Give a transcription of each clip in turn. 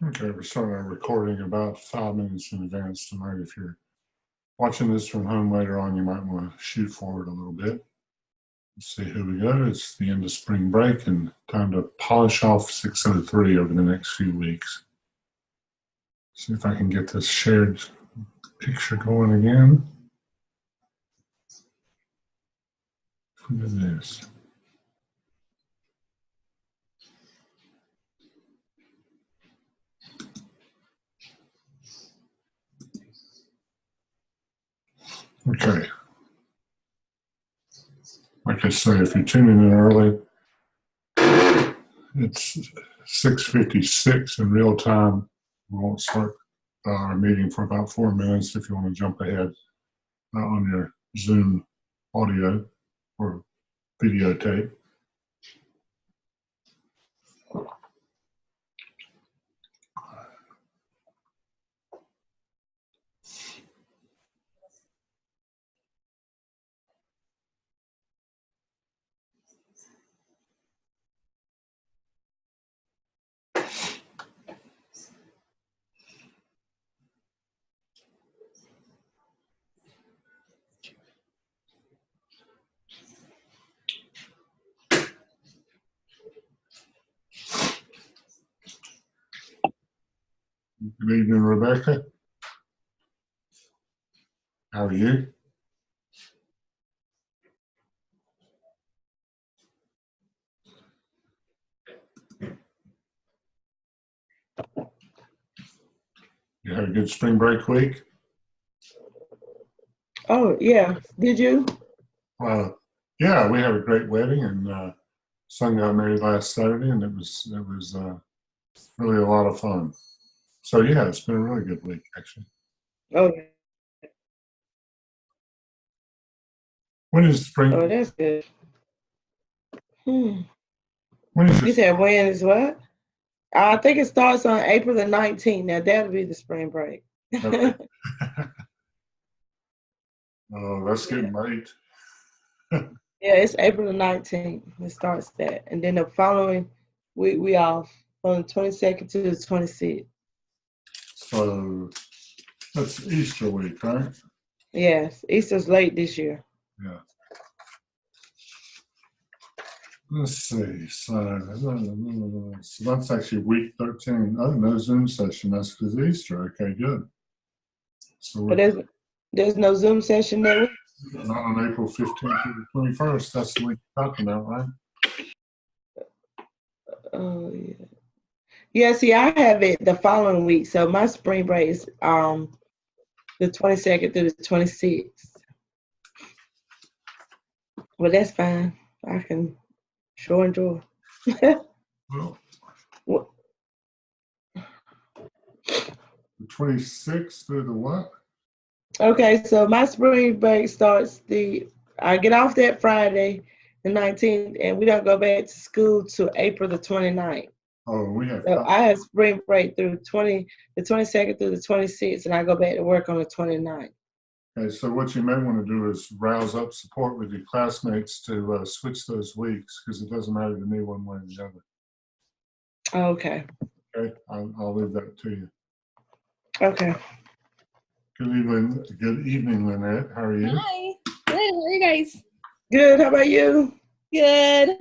Okay, we're starting our recording about 5 minutes in advance tonight. If you're watching this from home later on, you might want to shoot forward a little bit. Let's see, here we go. It's the end of spring break and time to polish off 603 over the next few weeks. See if I can get this shared picture going again. Look at this. Okay. Like I say, if you're tuning in early, it's 6:56 in real time. We won't start our meeting for about 4 minutes if you want to jump ahead on your Zoom audio or videotape. Good evening, Rebecca. How are you? You had a good spring break week? Oh, yeah. Did you? Yeah, we had a great wedding, and son got married last Saturday, and it was really a lot of fun. So yeah, it's been a really good week, actually. Oh, yeah. When is spring? Oh, that's good. When is You said when is what? I think it starts on April the 19th. Now, that'll be the spring break. Okay. Oh, that's getting late. Yeah, it's April the 19th. It starts that. And then the following week, we off on the 22nd to the 26th. So that's Easter week, right? Yes, Easter's late this year. Yeah. Let's see. So that's actually week 13. Oh, no Zoom session. That's because Easter. Okay, good. So But there's no Zoom session that week? Not on April 15th to the 21st. That's the week you're talking about, right? Oh, yeah. Yeah, see, I have it the following week. So my spring break is the 22nd through the 26th. Well, that's fine. I can sure enjoy. Well, What? the 26th through the what? Okay, so my spring break starts I get off that Friday, the 19th, and we don't go back to school till April the 29th. Oh, we have. So I have spring break through the 22nd through the 26th, and I go back to work on the 29th. Okay, so what you may want to do is rouse up support with your classmates to switch those weeks, because it doesn't matter to me one way or the other. Okay. Okay, I'll leave that to you. Okay. Good evening, Lynette. How are you? Hi. Good. How are you guys? Good. How about you? Good.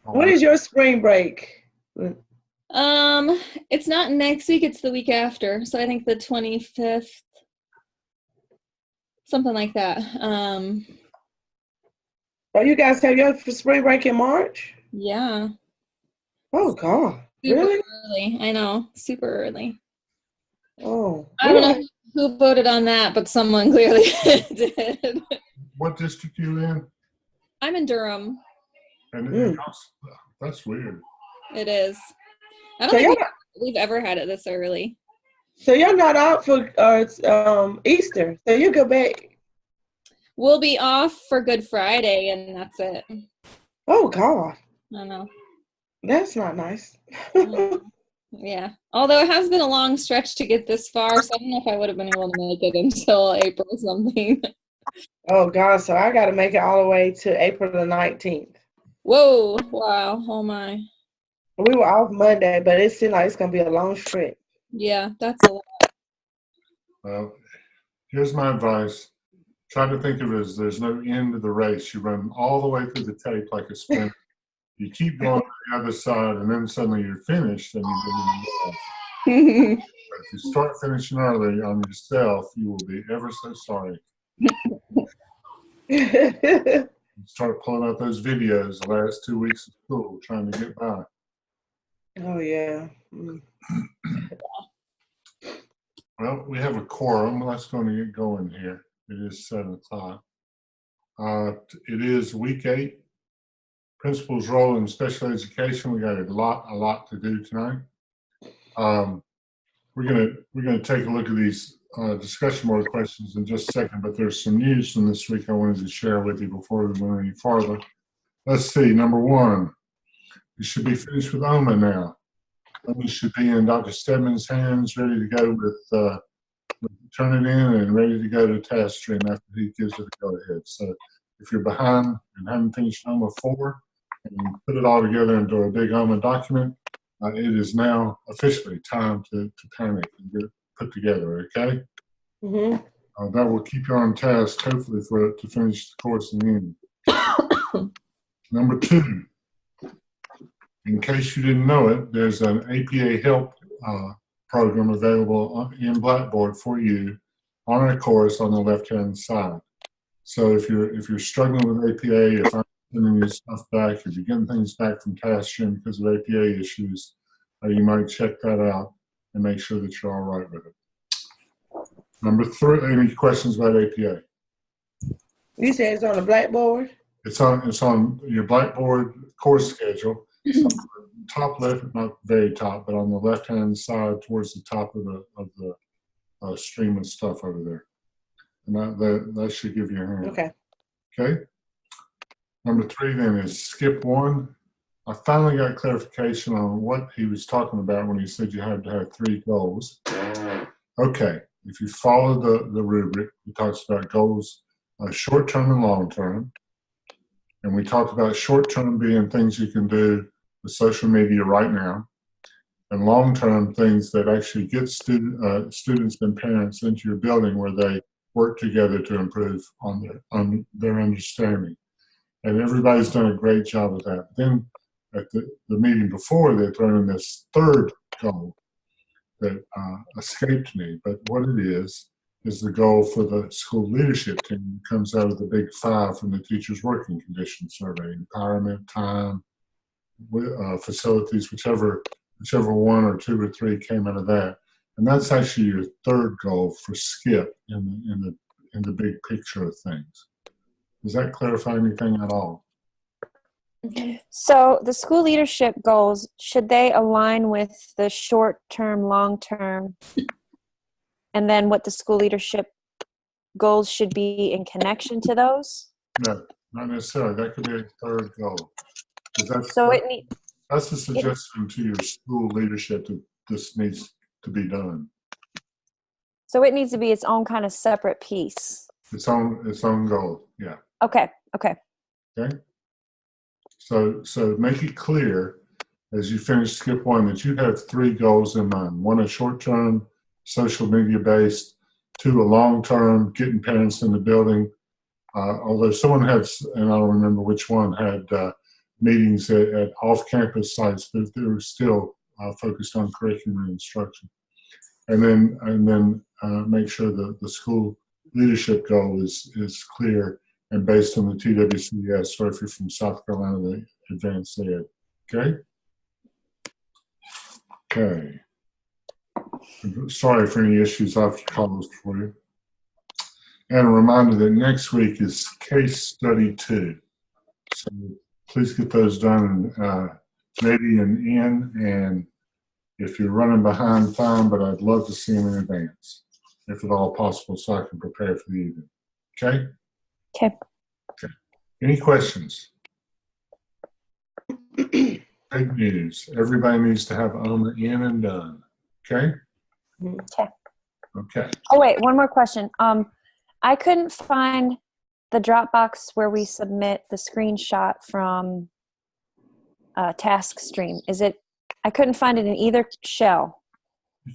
When is your spring break? It's not next week, it's the week after. So I think the 25th. Something like that. Oh, you guys have your spring break in March? Yeah. Oh God. Super Really? early. I know. Super early. Oh. I don't know who voted on that, but someone clearly did. What district are you in? I'm in Durham. And that's weird. It is. I don't think we've ever had it this early. So you're not out for Easter. So you go back. We'll be off for Good Friday, and that's it. Oh God. I know. That's not nice. Yeah. Although it has been a long stretch to get this far, so I don't know if I would have been able to make it until April or something. Oh God, so I gotta make it all the way to April the 19th. Whoa. Wow. Oh my. We were off Monday, but it seemed like it's gonna be a long trip. Yeah, that's a lot. Well, here's my advice. Try to think of it as there's no end to the race. You run all the way through the tape like a sprint. You keep going to the other side, and then suddenly you're finished, and you go. But if you start finishing early on yourself, you will be ever so sorry. You start pulling out those videos the last 2 weeks of school trying to get by. Oh yeah. Mm. Well, we have a quorum. Let's go and get going here. It is 7 o'clock. It is week 8. Principal's role in special education. We got a lot to do tonight. We're gonna take a look at these discussion board questions in just a second, but there's some news from this week I wanted to share with you before we went any farther. Let's see. Number 1, you should be finished with OMA now. OMA should be in Dr. Stedman's hands, ready to go with turn it in and ready to go to task stream after he gives it a go ahead. So if you're behind and haven't finished OMA 4 and you put it all together into a big OMA document, it is now officially time to panic and get it put together, okay? Mm-hmm. That will keep you on task, hopefully, to finish the course in the end. Number 2, in case you didn't know it, there's an APA help program available in Blackboard for you on our course on the left-hand side. So if you're struggling with APA, if I'm sending you stuff back, if you're getting things back from TaskStream because of APA issues, you might check that out and make sure that you're all right with it. Number 3, any questions about APA? You said it's on the Blackboard? It's on your Blackboard course schedule. It's on the top left, not very top, but on the left-hand side towards the top of the stream of stuff over there. And that should give you a hand. Okay. Okay. Number 3 then is skip 1. I finally got clarification on what he was talking about when he said you had to have 3 goals. Okay. If you follow the rubric, he talks about goals, short-term and long-term. And we talked about short-term being things you can do with social media right now, and long-term things that actually get students and parents into your building where they work together to improve on their understanding. And everybody's done a great job of that. Then at the meeting before, they thrown in this 3rd goal that escaped me. But what it is the goal for the school leadership team. It comes out of the big 5 from the Teachers' Working Conditions Survey: empowerment, time, facilities, whichever 1 or 2 or 3 came out of that. And that's actually your 3rd goal for skip in the big picture of things. Does that clarify anything at all? So the school leadership goals, should they align with the short-term, long-term, and then what the school leadership goals should be in connection to those? No, not necessarily. That could be a 3rd goal. That's a suggestion to your school leadership that this needs to be done. So it needs to be its own kind of separate piece. Its own goal, yeah. Okay. Okay. So make it clear as you finish skip 1 that you have 3 goals in mind. 1, a short-term, social media-based. 2, a long-term, getting parents in the building. Although someone had, and I don't remember which one, had meetings at off-campus sites, but they were still focused on curriculum and instruction. And then make sure that the school leadership goal is clear and based on the TWCS, or if you're from South Carolina, the advanced ed. Okay? Okay. Sorry for any issues I've caused for you. And a reminder that next week is case study 2. So please get those done, JD and Ian. And if you're running behind, fine, but I'd love to see them in advance, if at all possible, so I can prepare for the evening. Okay? Okay. Any questions? Big news. Everybody needs to have OMA in and done. Okay? Okay. Okay. Oh, wait, one more question. I couldn't find the Dropbox where we submit the screenshot from TaskStream. Is it I couldn't find it in either shell.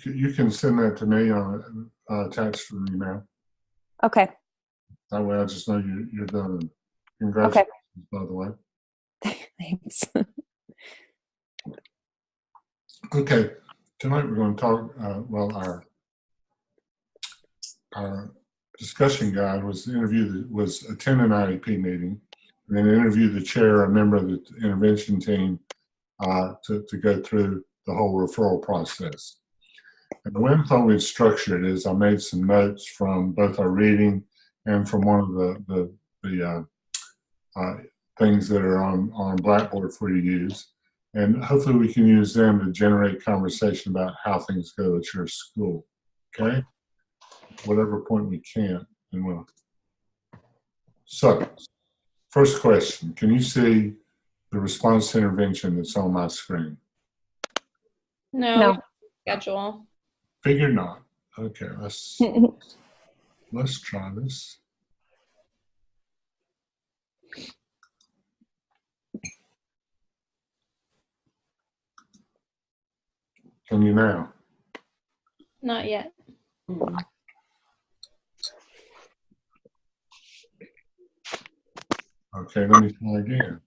You can send that to me on attached to the email. Okay. That way I just know you're done. And congratulations, by the way. Thanks. Okay, tonight we're going to talk, our discussion guide was attend an IEP meeting, and then interview the chair, a member of the intervention team, to go through the whole referral process. And the way I thought we'd structure it is I made some notes from both our reading and from one of the things that are on Blackboard for you to use. And hopefully we can use them to generate conversation about how things go at your school, okay? Whatever point we can, and we'll. So, first question, can you see the response intervention that's on my screen? No. Schedule. Figured not. Okay, let's try this. Can you now? Not yet. Okay, let me try again.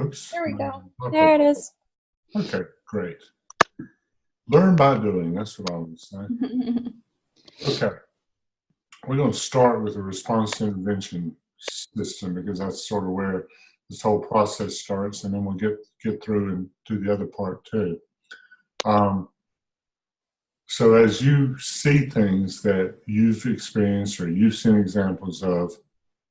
Oops. There we go. There it is. Okay, great. Learn by doing, that's what I would say. Okay. We're going to start with the response intervention system because that's sort of where this whole process starts, and then we'll get through and do the other part too. So as you see things that you've experienced or you've seen examples of,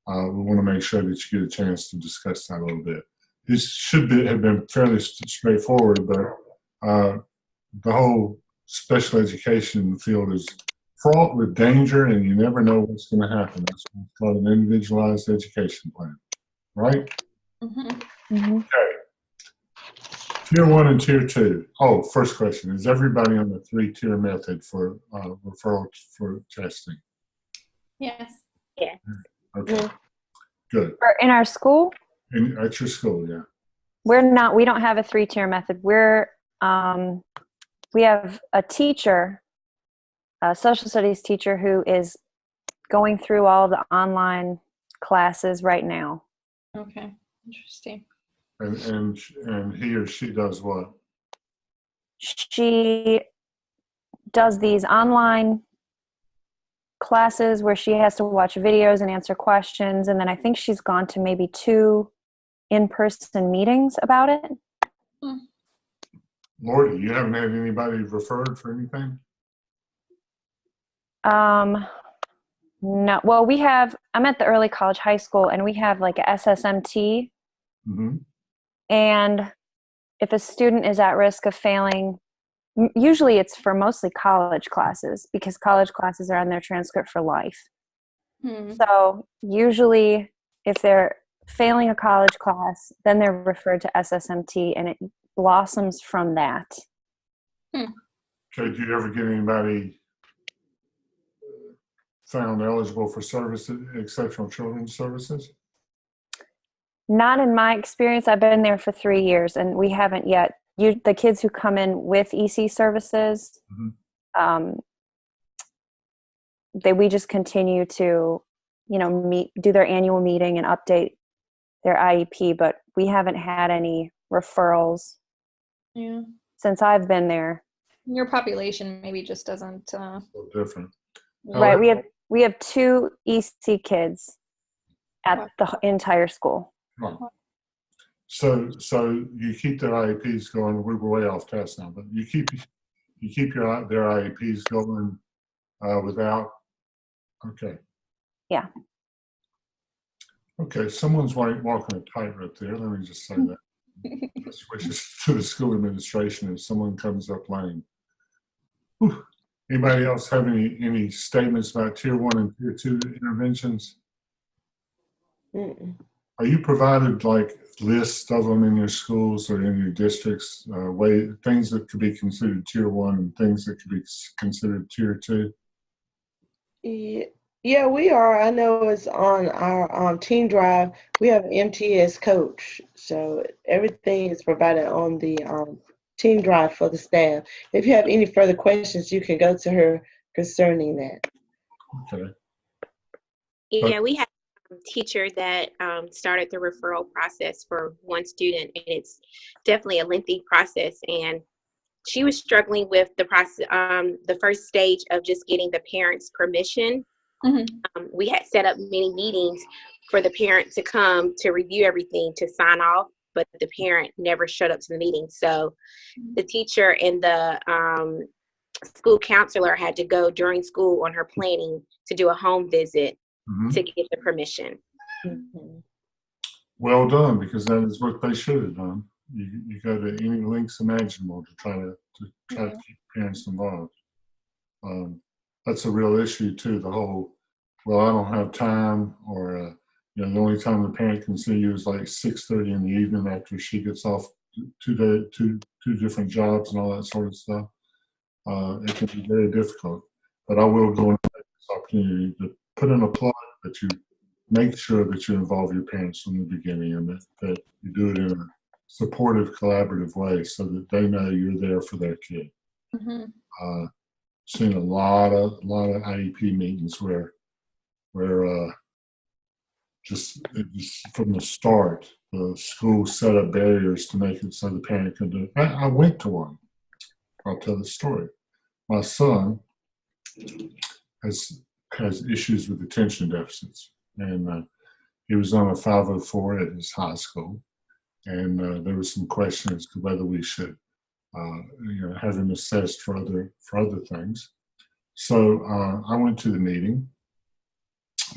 we want to make sure that you get a chance to discuss that a little bit. This should have been fairly straightforward, but the whole special education field is fraught with danger, and you never know what's going to happen. That's what's called an individualized education plan, right? Mm-hmm. Okay. Tier 1 and Tier 2. Oh, first question. Is everybody on the 3-tier method for referral for testing? Yes. Yeah. Okay. Good. In our school? At your school, yeah. We don't have a 3-tier method. We have a teacher, a social studies teacher, who is going through all the online classes right now. Okay. Interesting. And he or she does what? She does these online classes where she has to watch videos and answer questions, and then I think she's gone to maybe 2 in-person meetings about it. Lordy, you haven't had anybody referred for anything? No. Well, I'm at the early college high school, and we have like a SSMT. Mm-hmm. And if a student is at risk of failing, usually it's for mostly college classes because college classes are on their transcript for life. So usually if they're failing a college class, then they're referred to SSMT, and it blossoms from that. Okay, did you ever get anybody found eligible for services, exceptional children's services? Not in my experience. I've been there for 3 years, and we haven't yet. The kids who come in with EC services, we just continue to, do their annual meeting and update their IEP, but we haven't had any referrals since I've been there. Your population maybe just doesn't. So different. Right. We have 2 EC kids at the entire school. Right. So you keep their IEPs going. We're way off task now, but you keep their IEPs going without. Okay. Yeah. Okay. Someone's walking a tightrope there. Let me just say that. Switch to the school administration if someone comes up lame. Whew. Anybody else have any statements about Tier 1 and Tier 2 interventions? Mm-mm. Are you provided like lists of them in your schools or in your districts, things that could be considered tier 1 and things that could be considered tier 2? Yeah, we are. I know it's on our team drive. We have an MTS coach, so everything is provided on the team drive for the staff. If you have any further questions, you can go to her concerning that. Okay. Yeah, we have a teacher that started the referral process for one student, and it's definitely a lengthy process. And she was struggling with the process, the first stage of just getting the parents' permission. We had set up many meetings for the parent to come to review everything, to sign off, but the parent never showed up to the meeting. So the teacher and the school counselor had to go during school on her planning to do a home visit to get the permission. Well done, because that is what they should have done. You go to any lengths imaginable to try to keep parents involved. That's a real issue too. The whole, well, I don't have time, or the only time the parent can see you is like 6:30 in the evening after she gets off two different jobs and all that sort of stuff. It can be very difficult. But I will go and take this opportunity to put in a plug that you make sure that you involve your parents from the beginning, and that you do it in a supportive, collaborative way so that they know you're there for their kid. Seen a lot of IEP meetings where just from the start, the school set up barriers to make it so the parent could do it. I went to one. I'll tell the story. My son has issues with attention deficits, and he was on a 504 at his high school, and there was some question as to whether we should have him assessed for other things. So I went to the meeting,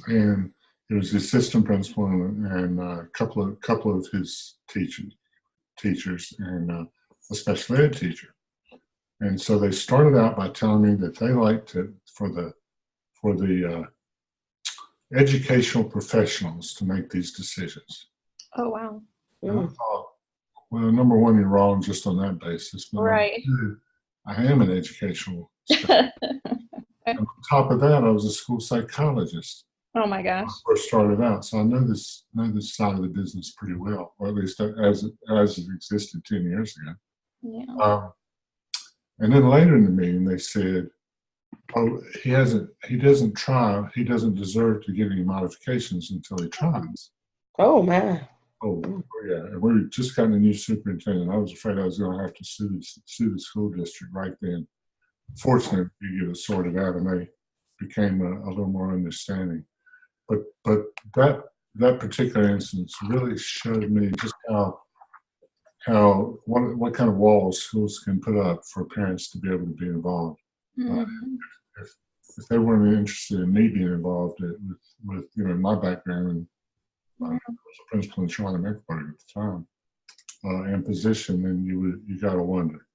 and it was the assistant principal and a couple of his teachers and a special ed teacher. And so they started out by telling me that they liked it for the educational professionals to make these decisions. Oh, wow. And I thought, well, number one, you're wrong just on that basis. But Right. Number two, I am an educational staff. And on top of that, I was a school psychologist. Oh my gosh. When I first started out, so I know this side of the business pretty well, or at least as it existed 10 years ago. Yeah. And then later in the meeting, they said, "Oh, he doesn't deserve to get any modifications until he tries." Oh my. Oh yeah, and we just got a new superintendent. I was afraid I was going to have to sue the school district right then. Fortunately, we get it sorted out, and they became a little more understanding. But that particular instance really showed me just what kind of walls schools can put up for parents to be able to be involved. If they weren't interested in me being involved with my background, and I was a principal in Charlotte Mecklenburg at the time, and position, then you gotta wonder.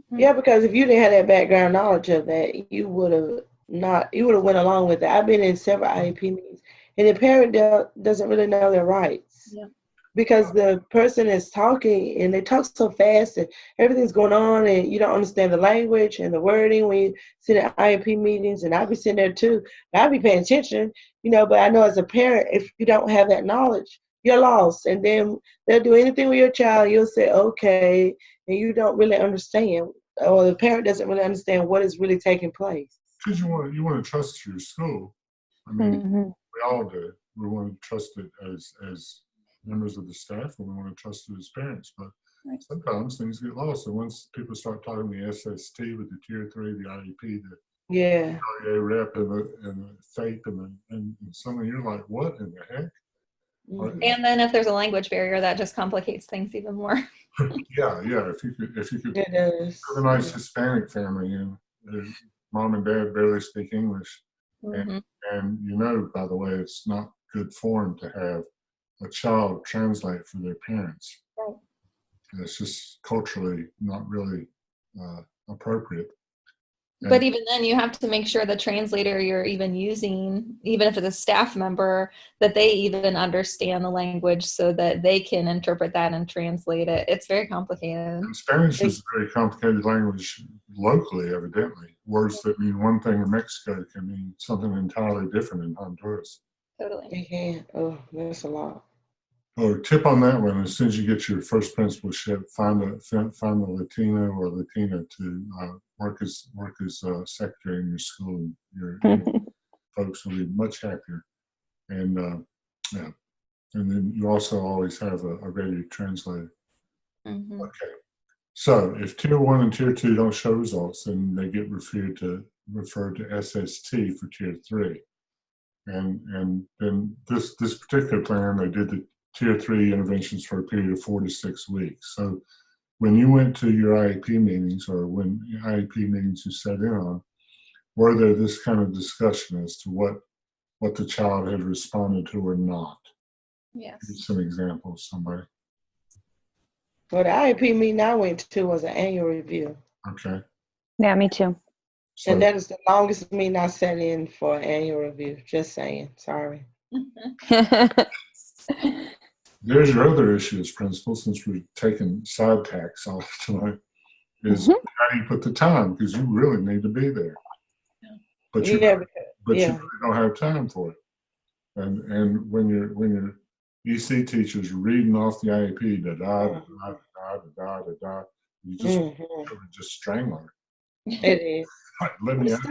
Yeah, because if you didn't have that background knowledge of that, you would have went along with it. I've been in several IEP meetings, and the parent doesn't really know their rights. Yeah. Because the person is talking and they talk so fast and everything's going on and you don't understand the language and the wording when you sit at IEP meetings, and I'll be sitting there too. I'll be paying attention, but I know as a parent, if you don't have that knowledge, you're lost. And then they'll do anything with your child, you'll say, okay, and you don't really understand, or the parent doesn't really understand what is really taking place. Because you want to trust your school. I mean, we all do. We want to trust it as members of the staff, and we want to trust it as parents. But sometimes things get lost. And once people start talking the SST with the Tier 3, the IEP, the rep, and the FAPE, and something, you're like, what in the heck? And then if there's a language barrier, that just complicates things even more. Yeah. If you could It does. have a nice Hispanic family, and mom and dad barely speak English, and by the way, it's not good form to have a child translate for their parents. Right. It's just culturally not really appropriate. But even then, you have to make sure the translator you're even using, even if it's a staff member, that they even understand the language so that they can interpret that and translate it. It's very complicated. And Spanish is a very complicated language locally, evidently. Words that mean one thing in Mexico can mean something entirely different in Honduras. Totally. They can. Oh, that's a lot. Or tip on that one: as soon as you get your first principalship, find a Latino or Latina to work as secretary in your school. Your folks will be much happier. And yeah, and then you also always have a ready translator. Mm-hmm. Okay. So if Tier 1 and Tier 2 don't show results, then they get referred to SST for Tier 3. And then this particular plan, they did the Tier 3 interventions for a period of 4 to 6 weeks. So when you went to your IEP meetings, or when IEP meetings you sat in on, were there this kind of discussion as to what the child had responded to or not? Yes. Give some examples, somebody. Well, the IEP meeting I went to was an annual review. Okay. Yeah, me too. So, And that is the longest meeting I sat in for an annual review. Just saying. Sorry. there's your other issue as principal, since we're taking side tacks all tonight, is how do you put the time? Because you really need to be there. But you Yeah, really don't have time for it. And when your EC teacher's reading off the IEP, da da da da da da da da, you just strangle her. it is. Like, let me out.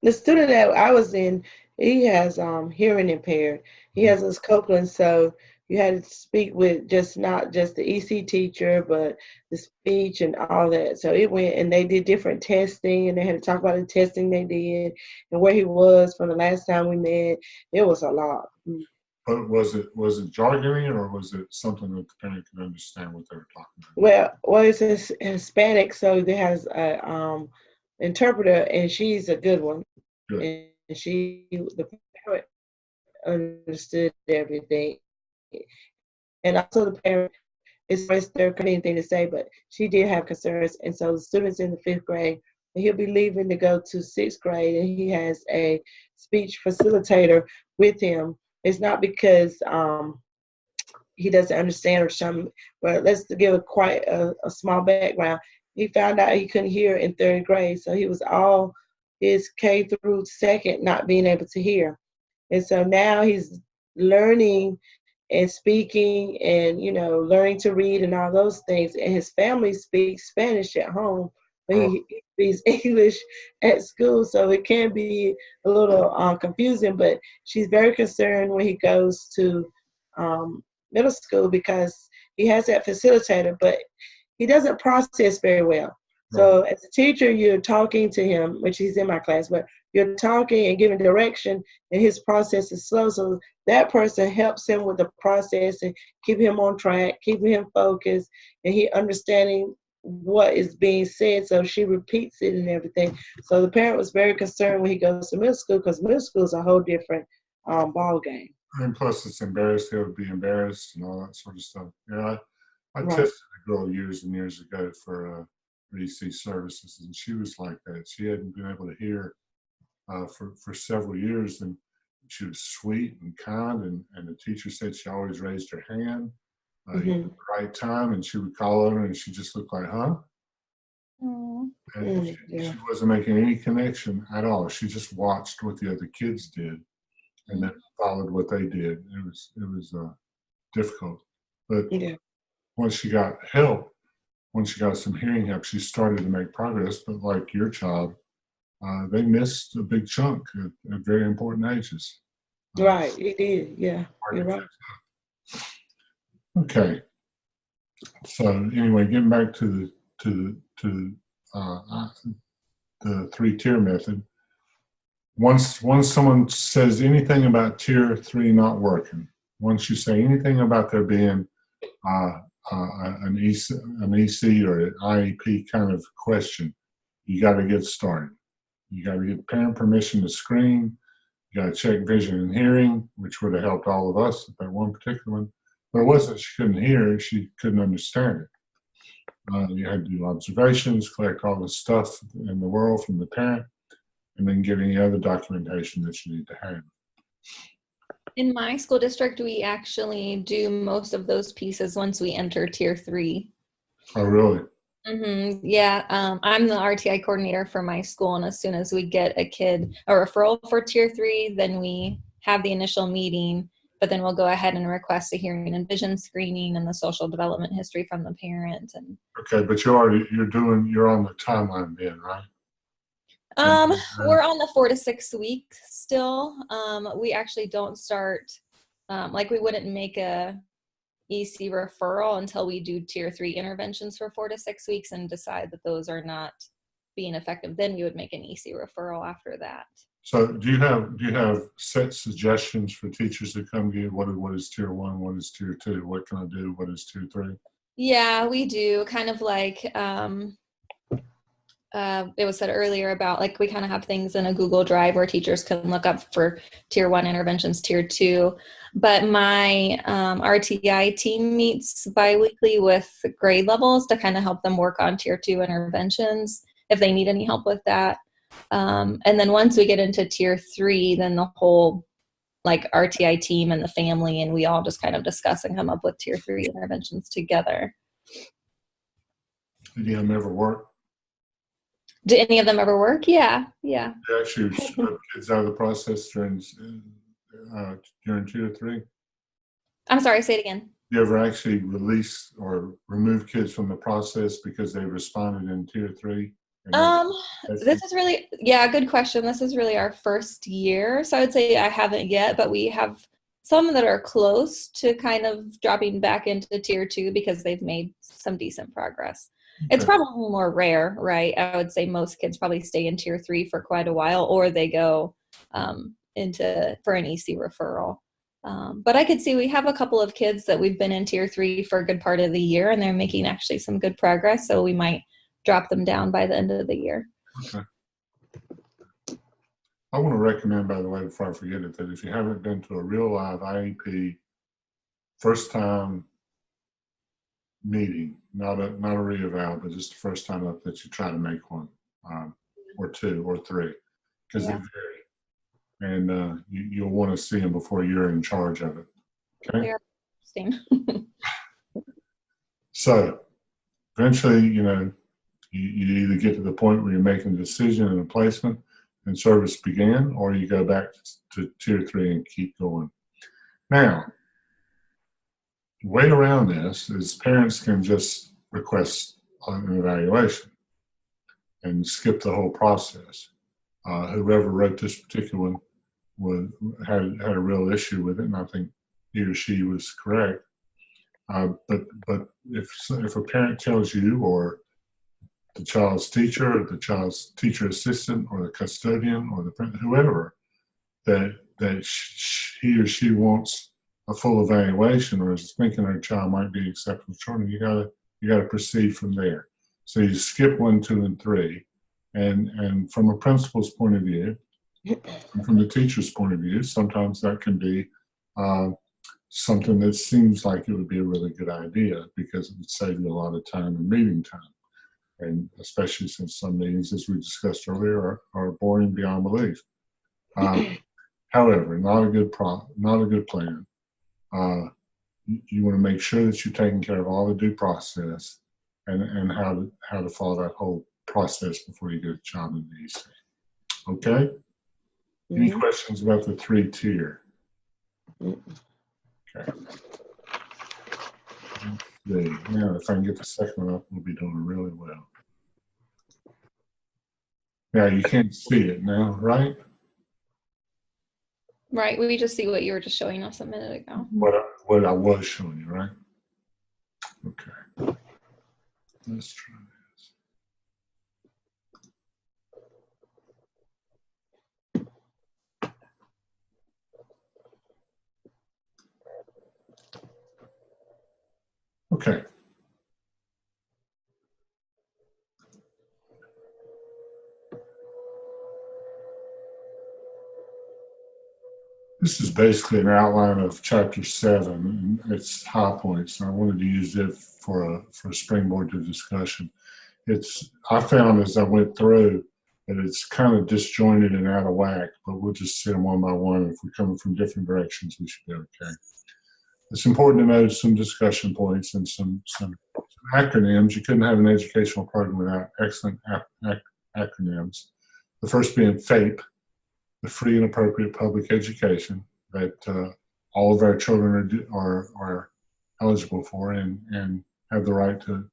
The student that I was in, he has hearing impaired. He has his Copeland, so you had to speak with not just the EC teacher, but the speech and all that. So it went, and they did different testing, and they had to talk about the testing they did and where he was from the last time we met. It was a lot. But was it jargony, or was it something that the parent could understand what they were talking about? Well, it's Hispanic, so there has a interpreter, and she's a good one. Good. And the parent understood everything, and also the parent expressed their anything to say, but she did have concerns, and so the students in the 5th grade, and he'll be leaving to go to 6th grade, and he has a speech facilitator with him. It's not because he doesn't understand or something, but let's give quite a small background. He found out he couldn't hear in 3rd grade, so he was all his K through 2nd not being able to hear. And so now he's learning and speaking and, learning to read and all those things. And his family speaks Spanish at home, but he speaks English at school. So it can be a little confusing, but she's very concerned when he goes to middle school because he has that facilitator, but he doesn't process very well. So as a teacher, you're talking to him, which he's in my class, but you're talking and giving direction, and his process is slow. So that person helps him with the process and keep him on track, keeping him focused, and he understanding what is being said. So she repeats it and everything. So the parent was very concerned when he goes to middle school, because middle school is a whole different ball game. And plus, it's embarrassed. They would be embarrassed and all that sort of stuff. Yeah, I tested a girl years and years ago for EC services, and she was like that. She hadn't been able to hear for several years, and she was sweet and kind, and the teacher said she always raised her hand at the right time, and she would call on her, and she just looked like, huh? And she wasn't making any connection at all. She just watched what the other kids did, and then followed what they did. It was difficult, but once she got help, once she got some hearing help, she started to make progress. But like your child, they missed a big chunk at very important ages. Right, he did. Yeah, you're right. Okay. So anyway, getting back to the 3-tier method. Once someone says anything about Tier 3 not working, once you say anything about there being an EC or an IEP kind of question, you got to get started. You got to get parent permission to screen. You got to check vision and hearing, which would have helped all of us at that one particular one. But it wasn't she couldn't hear, she couldn't understand it. You had to do observations, collect all the stuff in the world from the parent, and then get any other documentation that you need to have. In my school district, we actually do most of those pieces once we enter tier 3. Oh, really? Yeah, I'm the RTI coordinator for my school, and as soon as we get a referral for tier 3, then we have the initial meeting, but then we'll go ahead and request a hearing and vision screening and the social development history from the parent. And okay, but you're on the timeline then, right? we're on the 4 to 6 weeks still. We actually don't start, like we wouldn't make a EC referral until we do tier 3 interventions for 4 to 6 weeks and decide that those are not being effective. Then we would make an EC referral after that. So do you have set suggestions for teachers that come to you? What is tier 1? What is tier 2? What can I do? What is tier 3? Yeah, we do. Kind of like it was said earlier about, like, we kind of have things in a Google Drive where teachers can look up for tier 1 interventions, tier 2. But my RTI team meets biweekly with grade levels to kind of help them work on tier 2 interventions if they need any help with that. And then once we get into tier 3, then the whole like RTI team and the family and we all just kind of discuss and come up with tier 3 interventions together. Did any of them ever work? Do any of them ever work? Yeah. They actually shut kids out of the process during tier 3? I'm sorry, say it again. You ever actually release or remove kids from the process because they responded in tier 3? This is really, good question. This is really our first year. So I would say I haven't yet, but we have some that are close to kind of dropping back into tier 2 because they've made some decent progress. Okay. It's probably more rare, right? I would say most kids probably stay in tier 3 for quite a while, or they go for an EC referral. But I could see we have a couple of kids that we've been in tier 3 for a good part of the year, and they're making actually some good progress. So we might drop them down by the end of the year. Okay. I want to recommend, by the way, before I forget it, that if you haven't been to a real live IEP first time meeting, not a reeval, but just the first time up, that you try to make one, or 2 or 3, because they vary, and you'll want to see them before you're in charge of it. Okay. Interesting. So eventually, you either get to the point where you're making a decision and a placement and service began, or you go back to tier 3 and keep going. Now, the way around this is parents can just request an evaluation and skip the whole process. Whoever wrote this particular one had a real issue with it, and I think he or she was correct. But if a parent tells you, or the child's teacher, or the child's teacher assistant, or the custodian, or whoever, that he or she wants a full evaluation, or is thinking their child might be exceptional children, you gotta proceed from there. So you skip 1, 2, and 3, and from a principal's point of view, and from the teacher's point of view, sometimes that can be something that seems like it would be a really good idea, because it would save you a lot of time and meeting time. And especially since some meetings, as we discussed earlier, are boring beyond belief. However, not a good plan. You want to make sure that you're taking care of all the due process and how to follow that whole process before you get a child in the EC. Okay? Mm-hmm. Any questions about the 3-tier? Okay. Now, if I can get the second one up, we'll be doing really well. Now, you can't see it now, right? Right. We just see what you were just showing us a minute ago. What I was showing you, right? Okay. Let's try this. Okay. This is basically an outline of Chapter 7 and its high points. And I wanted to use it for a springboard to discussion. I found as I went through that it's kind of disjointed and out of whack, but we'll just see them one by one. If we're coming from different directions, we should be okay. It's important to note some discussion points and some acronyms. You couldn't have an educational program without excellent acronyms. The first being FAPE, the Free and Appropriate Public Education, that all of our children are eligible for and have the right to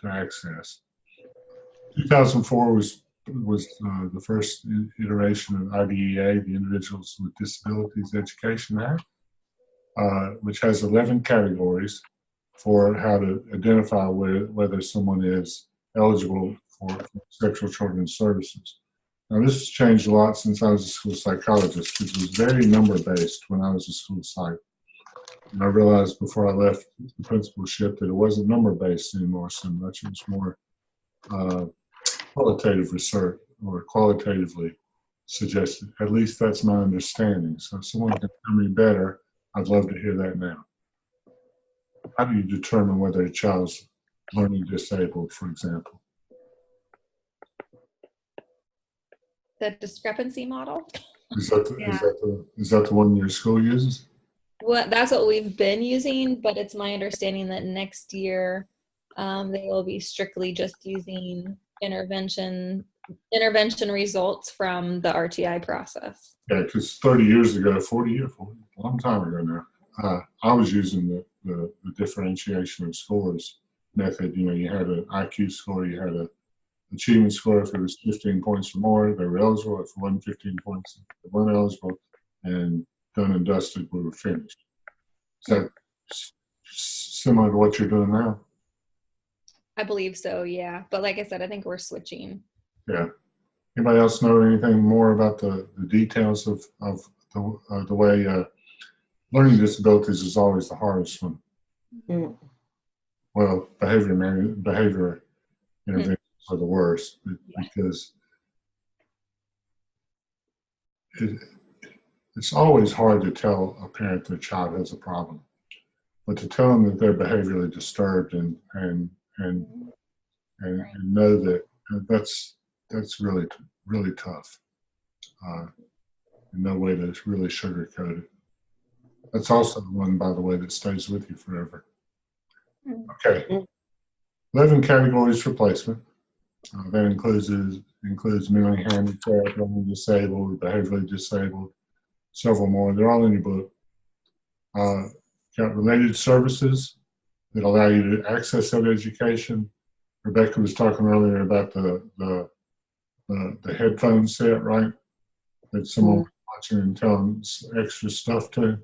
access. 2004 was the first iteration of IDEA, the Individuals with Disabilities Education Act, which has 11 categories for how to identify whether someone is eligible for sexual children's services. Now, this has changed a lot since I was a school psychologist, which was very number-based when I was a school psych. And I realized before I left the principalship that it wasn't number-based anymore so much. It was more qualitative research or qualitatively suggested. At least that's my understanding. So if someone can tell me better, I'd love to hear that now. How do you determine whether a child's learning disabled, for example? The discrepancy model. Is that the one your school uses? Well, that's what we've been using, but it's my understanding that next year they will be strictly just using intervention results from the RTI process. Yeah, because 30 years ago, 40 years, a long time ago now, I was using the differentiation of scores method. You know, you had an IQ score, you had an achievement score. If it was 15 points or more, they were eligible. If it wasn't 15 points, they weren't eligible. And done and dusted, we were finished. Is that similar to what you're doing now? I believe so, yeah. But like I said, I think we're switching. Yeah. Anybody else know anything more about the details of the way learning disabilities is always the hardest one? Mm. Well, behavior interventions are the worst because it's always hard to tell a parent their child has a problem, but to tell them that they're behaviorally disturbed and know that that's really tough. No way to really sugarcoat it. That's also the one, by the way, that stays with you forever. Okay, 11 categories for placement. That includes mentally handicapped, mentally disabled, behaviorally disabled, several more. They're all in your book. Got related services that allow you to access that education. Rebecca was talking earlier about the headphone set, right? That someone was watching and telling extra stuff to.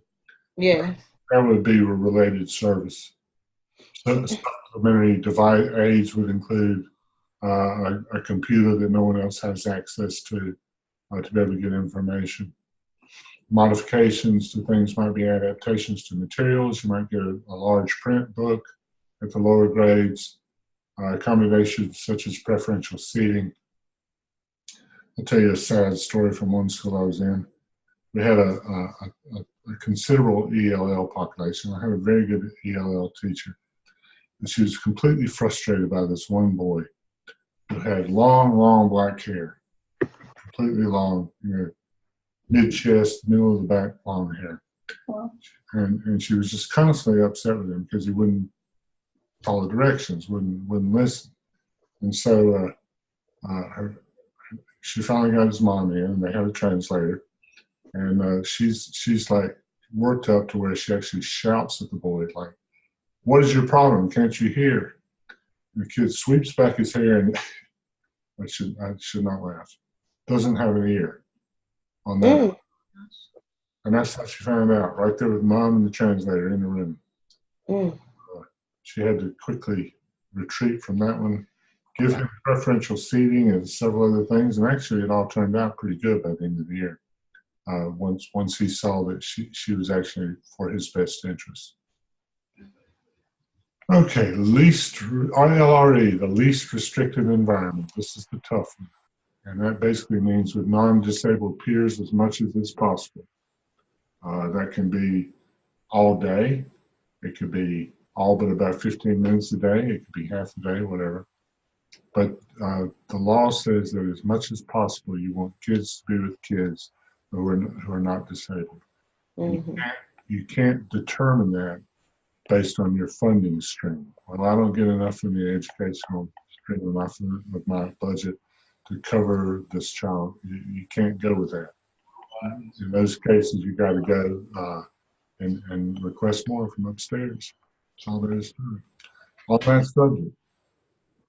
Yeah. That would be a related service. So supplementary device aids would include a computer that no one else has access to be able to get information. Modifications to things might be adaptations to materials. You might get a large print book at the lower grades. Accommodations such as preferential seating. I'll tell you a sad story from one school I was in. We had a considerable ELL population. I had a very good ELL teacher. And she was completely frustrated by this one boy who had long black hair. Completely long, mid-chest, middle of the back, long hair. Wow. And she was just constantly upset with him because he wouldn't follow directions, wouldn't listen. And so she finally got his mom in, and they had a translator. And she's like worked up to where she actually shouts at the boy, like, "What is your problem? Can't you hear?" And the kid sweeps back his hair, and I should not laugh. Doesn't have an ear on that. And that's how she found out, right there with mom and the translator in the room. She had to quickly retreat from that one, give him preferential seating and several other things, and actually it all turned out pretty good by the end of the year. Once he saw that she was actually for his best interest. Okay, LRE, the least restrictive environment. This is the tough one. And that basically means with non-disabled peers as much as is possible. That can be all day. It could be all but about 15 minutes a day. It could be half a day, whatever. But the law says that as much as possible, you want kids to be with kids who are not disabled. Mm-hmm. You can't determine that based on your funding stream. Well, I don't get enough from the educational stream of my budget to cover this child. You can't go with that. In those cases, you got to go and request more from upstairs. That's all there is to it. On that subject,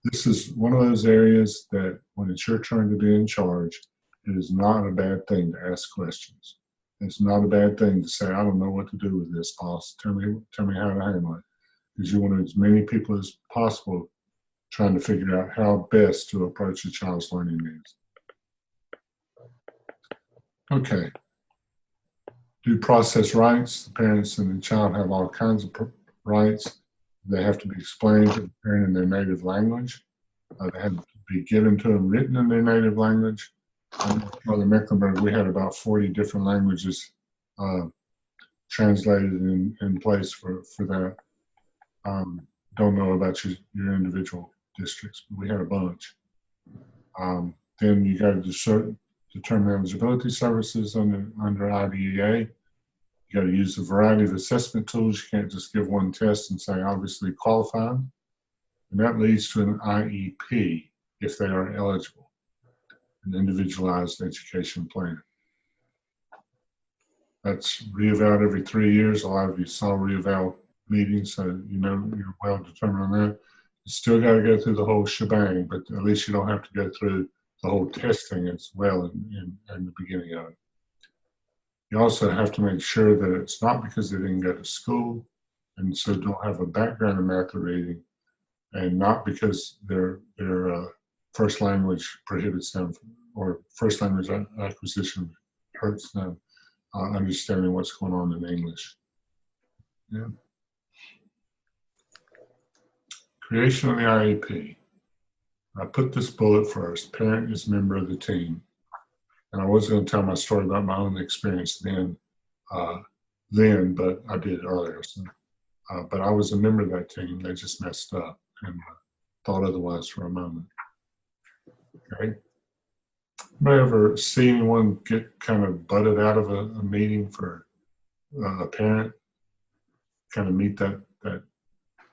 this is one of those areas that when it's your turn to be in charge, it is not a bad thing to ask questions. It's not a bad thing to say, I don't know what to do with this, boss. Tell me how to handle it. Because you want as many people as possible trying to figure out how best to approach a child's learning needs. Okay. Due process rights. The parents and the child have all kinds of rights. They have to be explained to the parent in their native language. They have to be given to them written in their native language. In Mecklenburg, we had about 40 different languages translated in place for that. Don't know about your individual districts, but we had a bunch. Then you got to determine eligibility services under IDEA. You got to use a variety of assessment tools. You can't just give one test and say obviously qualified. And that leads to an IEP if they are eligible, an individualized education plan. That's re-eval every 3 years. A lot of you saw re-eval meetings, so you know you're well determined on that. You still got to go through the whole shebang, but at least you don't have to go through the whole testing as well in the beginning of it. You also have to make sure that it's not because they didn't go to school and so don't have a background in math or reading, and not because their first language prohibits them or first language acquisition hurts them understanding what's going on in English. Yeah. Creation of the IEP. I put this bullet first. Parent is member of the team. And I was going to tell my story about my own experience then, but I did earlier. So, but I was a member of that team. They just messed up and thought otherwise for a moment. Okay. Anybody ever see anyone get kind of butted out of a meeting for a parent? Kind of meet that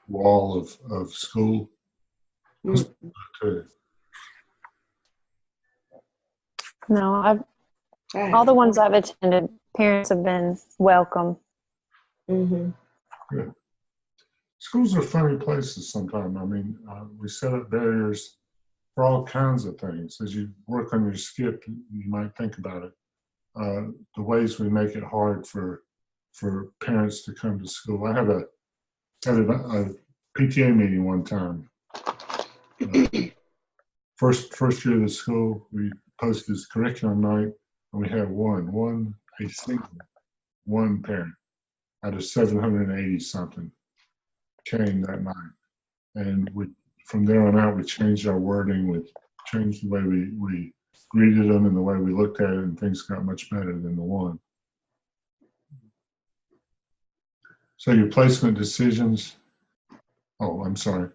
wall of school? Mm-hmm. No, all the ones I've attended, parents have been welcome. Mm-hmm. Good. Schools are funny places sometimes. I mean, we set up barriers for all kinds of things. As you work on your skip, you might think about it. The ways we make it hard for parents to come to school. I had a PTA meeting one time. First year of the school, we posted this curriculum night, and we had a single parent out of 780 something came that night. And from there on out, we changed our wording, we changed the way we greeted them and the way we looked at it, and things got much better than the one. So your placement decisions, I'm sorry.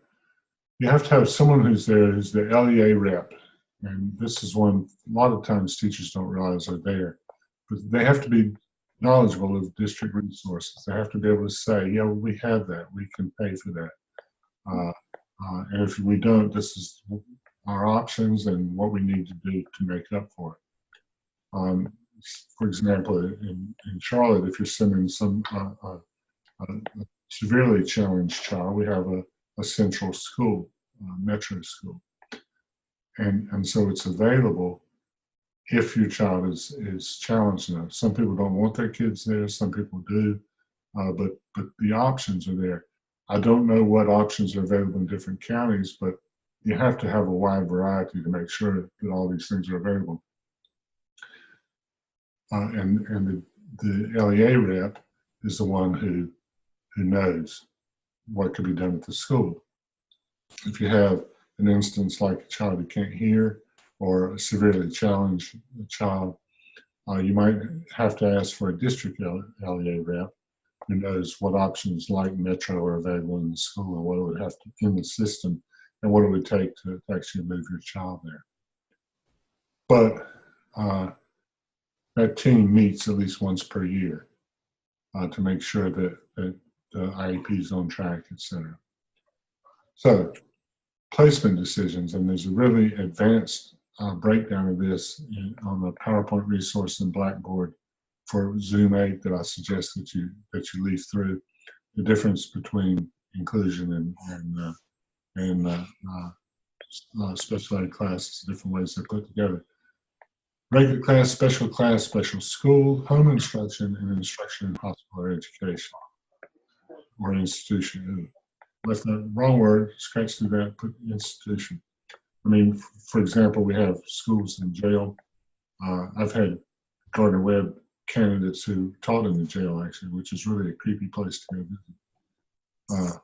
You have to have someone who's there who's the LEA rep. And this is one a lot of times teachers don't realize are there. But they have to be knowledgeable of district resources. They have to be able to say, yeah, well, we have that. We can pay for that. And if we don't, this is our options and what we need to do to make up for it. For example, in Charlotte, if you're sending some a severely challenged child, we have a central school, metro school. And so it's available if your child is challenged enough. Some people don't want their kids there, some people do, but the options are there. I don't know what options are available in different counties, but you have to have a wide variety to make sure that all these things are available. And the LEA rep is the one who knows what could be done at the school. If you have an instance like a child who can't hear or a severely challenged child, You might have to ask for a district LEA rep who knows what options like Metro are available in the school and what it would have to in the system and what it would take to actually move your child there. But that team meets at least once per year to make sure that the IEP is on track, et cetera. So placement decisions, and there's a really advanced breakdown of this on the PowerPoint resource in Blackboard for Zoom 8 that I suggest that you leaf through. The difference between inclusion and special ed classes, different ways they're put together. Regular class, special school, home instruction, and instruction in hospital or education or institution. Left the wrong word, scratch through that, put institution. I mean, for example, we have schools in jail. I've had Gardner Webb candidates who taught in the jail, actually, which is really a creepy place to go visit.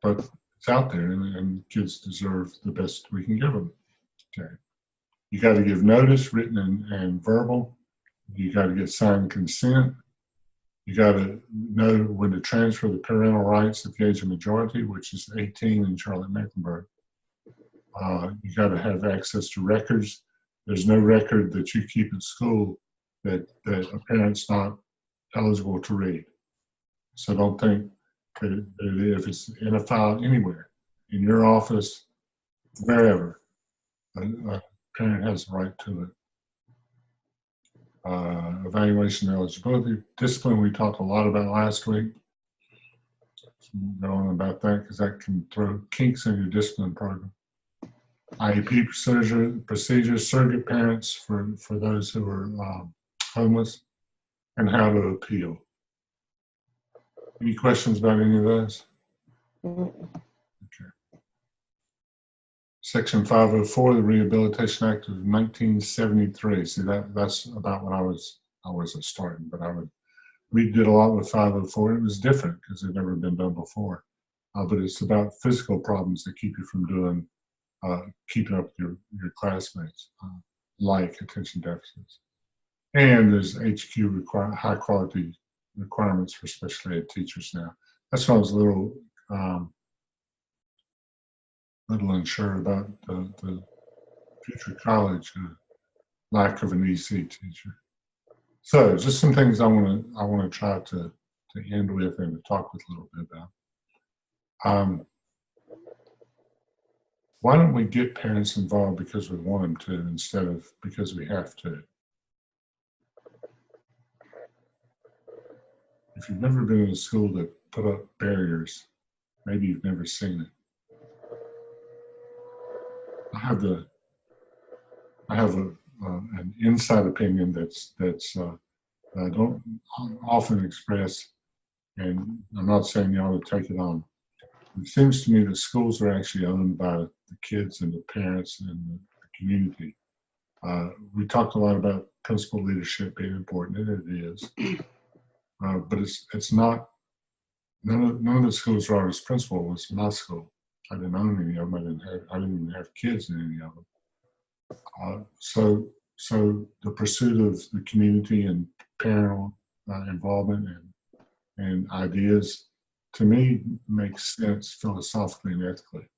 But it's out there, and kids deserve the best we can give them. Okay. You got to give notice, written and verbal. You got to get signed consent. You got to know when to transfer the parental rights at the age of majority, which is 18 in Charlotte-Mecklenburg. You got to have access to records. There's no record that you keep at school that a parent's not eligible to read. So don't think that if it's in a file anywhere, in your office, wherever, a parent has a right to it. Evaluation eligibility. Discipline we talked a lot about last week. So we'll go on about that because that can throw kinks in your discipline program. IEP procedures, surrogate parents for those who are homeless, and how to appeal. Any questions about any of those? Okay. Section 504 of the Rehabilitation Act of 1973. See, that's about when I was starting, but we did a lot with 504. It was different because it had never been done before. But it's about physical problems that keep you from doing, keeping up with your classmates, like attention deficits. And there's HQ high quality requirements for special ed teachers now. That's why I was a little unsure about the future college lack of an EC teacher. So just some things I want to try to end with and to talk with a little bit about. Why don't we get parents involved because we want them to instead of because we have to? If you've never been in a school that put up barriers, maybe you've never seen it. I have an inside opinion that's I don't often express, and I'm not saying you ought to take it on. It seems to me that schools are actually owned by the kids and the parents and the community. We talked a lot about principal leadership being important, and it is. But it's not. None of the schools where I was principal was my school. I didn't own any of them. I didn't even have kids in any of them. So the pursuit of the community and parental involvement and ideas, to me, makes sense philosophically and ethically.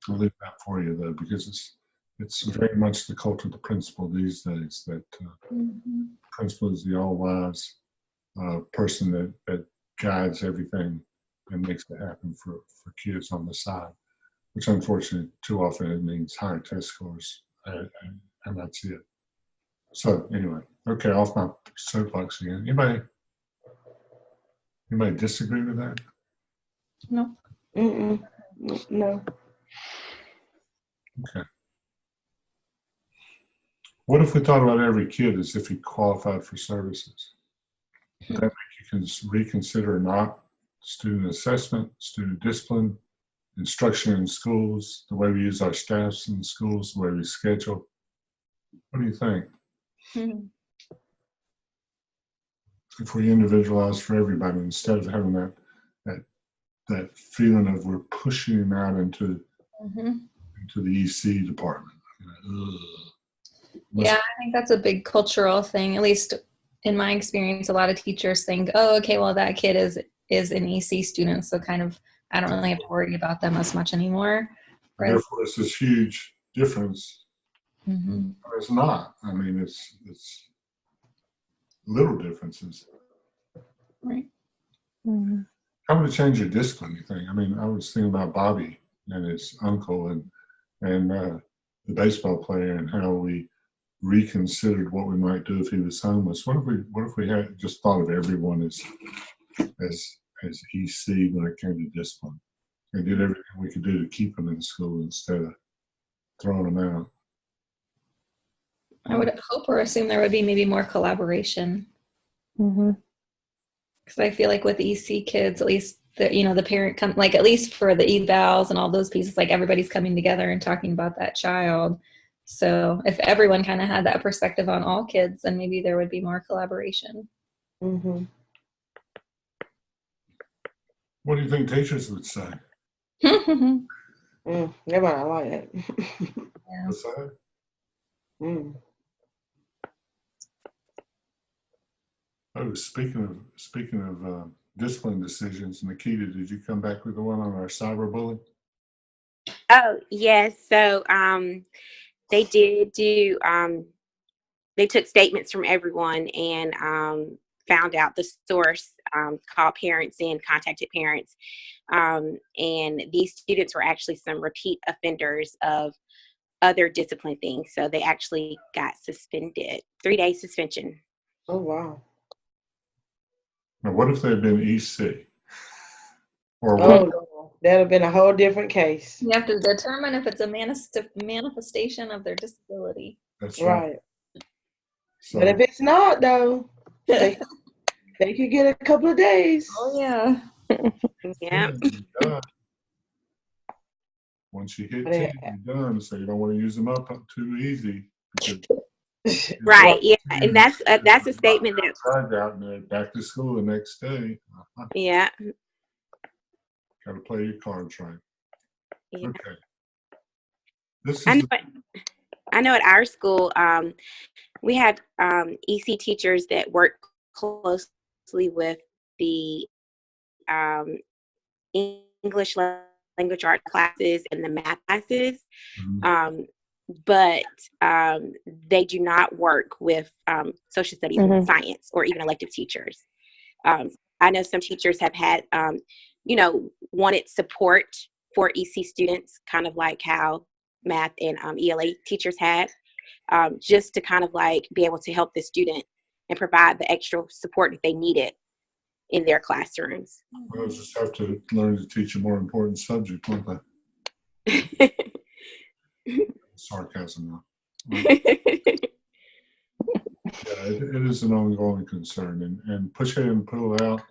I'll leave that for you though, because it's very much the cult of the principal these days. That principal is the all-wise person that guides everything and makes it happen for kids on the side, which unfortunately too often it means higher test scores, and that's it. So anyway, okay, off my soapbox again. Anybody disagree with that? No. No. Okay. What if we thought about every kid as if he qualified for services? Would that make you can reconsider not student assessment, student discipline, instruction in schools, the way we use our staffs in schools, the way we schedule? What do you think? If we individualize for everybody instead of having that feeling of we're pushing them out into the EC department. Yeah, I think that's a big cultural thing. At least in my experience, a lot of teachers think, "Oh, okay, well that kid is an EC student, so kind of I don't really have to worry about them as much anymore." And therefore, it's this huge difference. Mm-hmm. It's not. I mean, it's little differences. Right. Mm-hmm. How would it change your discipline, you think? I mean, I was thinking about Bobby and his uncle and the baseball player and how we reconsidered what we might do if he was homeless. What if we had just thought of everyone as EC when it came to discipline and did everything we could do to keep them in school instead of throwing them out? I would hope or assume there would be maybe more collaboration. Mm-hmm. Because I feel like with EC kids, at least the parent come like at least for the evals and all those pieces, like everybody's coming together and talking about that child. So if everyone kind of had that perspective on all kids, then maybe there would be more collaboration. Mm-hmm. What do you think teachers would say? They might not like it. Yeah. What's that? Mm. Oh, speaking of discipline decisions, Nikita, did you come back with the one on our cyberbullying? Oh, yes. So they did do, they took statements from everyone and found out the source, called parents and contacted parents. And these students were actually some repeat offenders of other discipline things. So they actually got suspended, 3-day suspension. Oh, wow. Now, what if they had been EC? Or Oh, what? no. That'd have been a whole different case. You have to determine if it's a manifestation of their disability. That's right. Right. So, But if it's not, though, they could get a couple of days. Oh yeah. Yeah. you're done. Once you hit 10, you're done. So you don't want to use them up too easy. Right. Yeah. And that's a statement that. Tried out and they're back to school the next day. Yeah. Got to play your cards right. Yeah. Okay. This is I know at our school, we had EC teachers that worked closely with the English language art classes and the math classes, but they do not work with social studies and science or even elective teachers. I know some teachers have had, wanted support for EC students, kind of like how math and ELA teachers had, just to kind of like be able to help the student and provide the extra support that they needed in their classrooms. We'll just have to learn to teach a more important subject, won't they? Sarcasm now. Yeah, it is an ongoing concern, and push it and pull it out.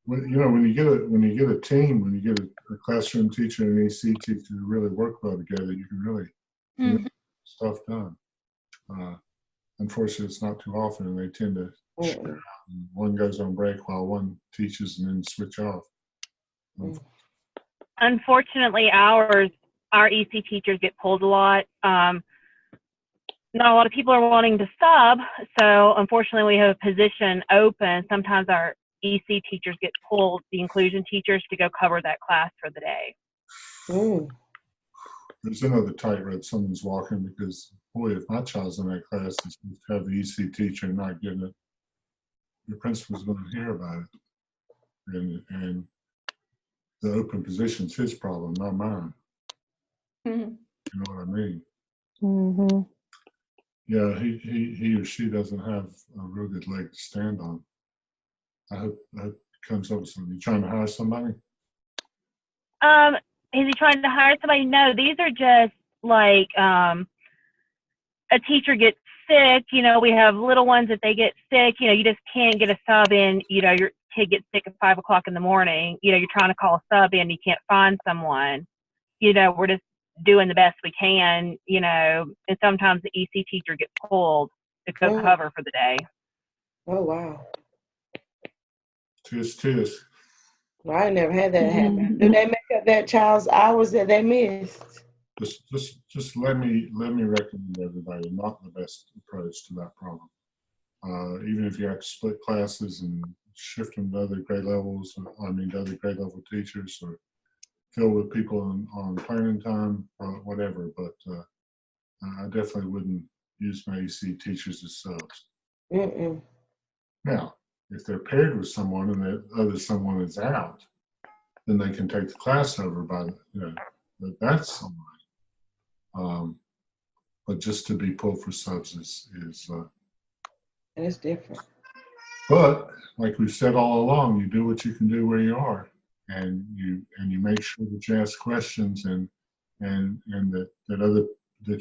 When you get a team, when you get a classroom teacher and an EC teacher who really work well together, you can really get stuff done. Unfortunately, it's not too often, and they tend to shut out. And one goes on break while one teaches and then switch off. Unfortunately, our EC teachers get pulled a lot. Not a lot of people are wanting to sub, so unfortunately we have a position open. Sometimes our EC teachers get pulled, the inclusion teachers, to go cover that class for the day. There's another tightrope someone's walking, because, boy, if my child's in that class and supposed to have the EC teacher and not getting it, the principal's going to hear about it. And the open position's his problem, not mine. You know what I mean? Mm-hmm. Yeah, he or she doesn't have a real good leg to stand on. I hope that comes up with something. You trying to hire somebody? Is he trying to hire somebody? No, these are just like a teacher gets sick. We have little ones that they get sick. You just can't get a sub in. Your kid gets sick at 5 o'clock in the morning. You're trying to call a sub in. You can't find someone. We're just doing the best we can. And sometimes the EC teacher gets pulled to go cover for the day. Oh, wow. Tis. Well, I never had that happen. Do they make up that child's hours that they missed? just let me recommend everybody not the best approach to that problem. Even if you have to split classes and shift them to other grade levels, to other grade level teachers, or fill with people on planning time, or whatever. But I definitely wouldn't use my EC teachers as subs. Mm-mm. Now, if they're paired with someone and that other someone is out, then they can take the class over but that's all right. But just to be pulled for subs is And it's different. but like we've said all along, you do what you can do where you are, and you make sure that you ask questions and that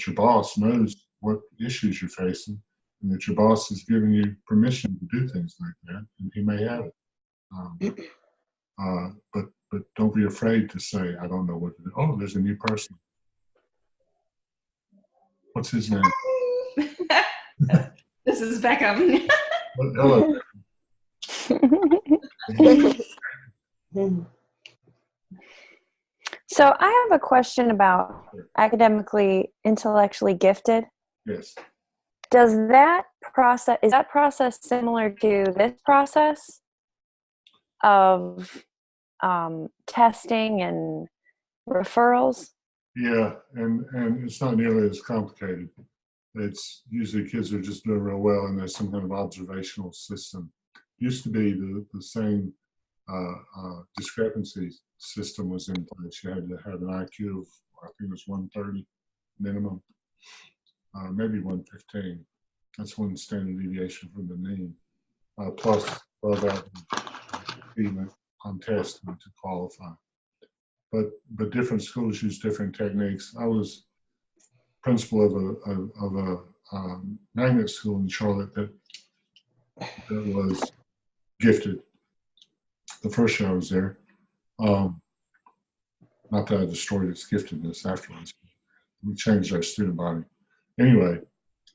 your boss knows what issues you're facing, and that your boss is giving you permission to do things like that, and he may have it. But don't be afraid to say, I don't know what to do. Oh, there's a new person. What's his name? This is Beckham. Hello. So I have a question about academically, intellectually gifted. Yes. Is that process similar to this process of testing and referrals? Yeah, and it's not nearly as complicated. It's usually kids are just doing real well, and there's some kind of observational system. Used to be the same discrepancy system was in place. You had to have an IQ of, I think it was 130 minimum, maybe 115. That's one standard deviation from the mean, plus 12 average on testing to qualify. But different schools use different techniques. I was principal of a magnet school in Charlotte that was gifted. The first year I was there, not that I destroyed its giftedness afterwards. We changed our student body. Anyway,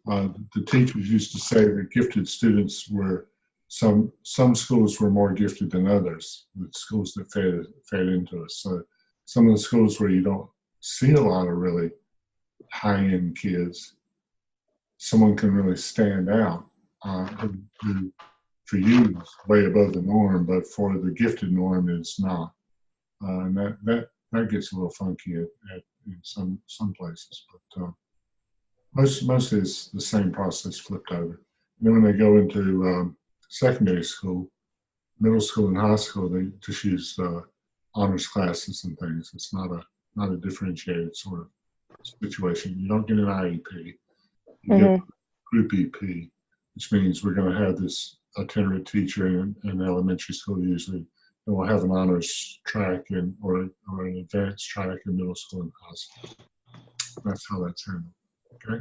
the teachers used to say that gifted students were some schools were more gifted than others. The schools that fed into us. So some of the schools where you don't see a lot of really high-end kids, someone can really stand out who for you is way above the norm, but for the gifted norm is not. And that gets a little funky in some places, but mostly it's the same process flipped over. And then when they go into secondary school, middle school, and high school, they just use honors classes and things. It's not a differentiated sort of situation. You don't get an IEP. You get group EP, which means we're going to have this itinerant teacher in elementary school usually, and we'll have an honors track or an advanced track in middle school and high school. That's how that's handled. Okay.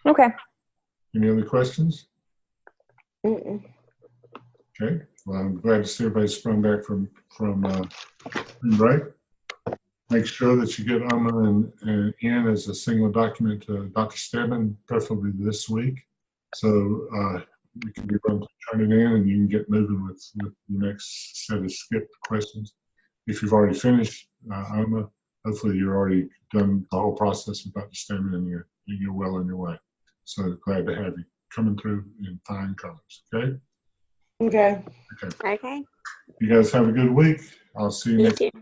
Okay. Any other questions? Mm-mm. Okay. Well, I'm glad to see everybody sprung back from spring break. Make sure that you get UMA and in as a single document to Dr. Stedman, preferably this week. So you can be turning in and you can get moving with the next set of skipped questions. If you've already finished UMA, hopefully you're already done the whole process with Dr. Stedman and you're well on your way. So glad to have you coming through in fine colors. Okay? Okay. Okay. You guys have a good week. I'll see you next week.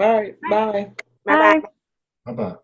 All right. Bye. Bye-bye. Bye-bye.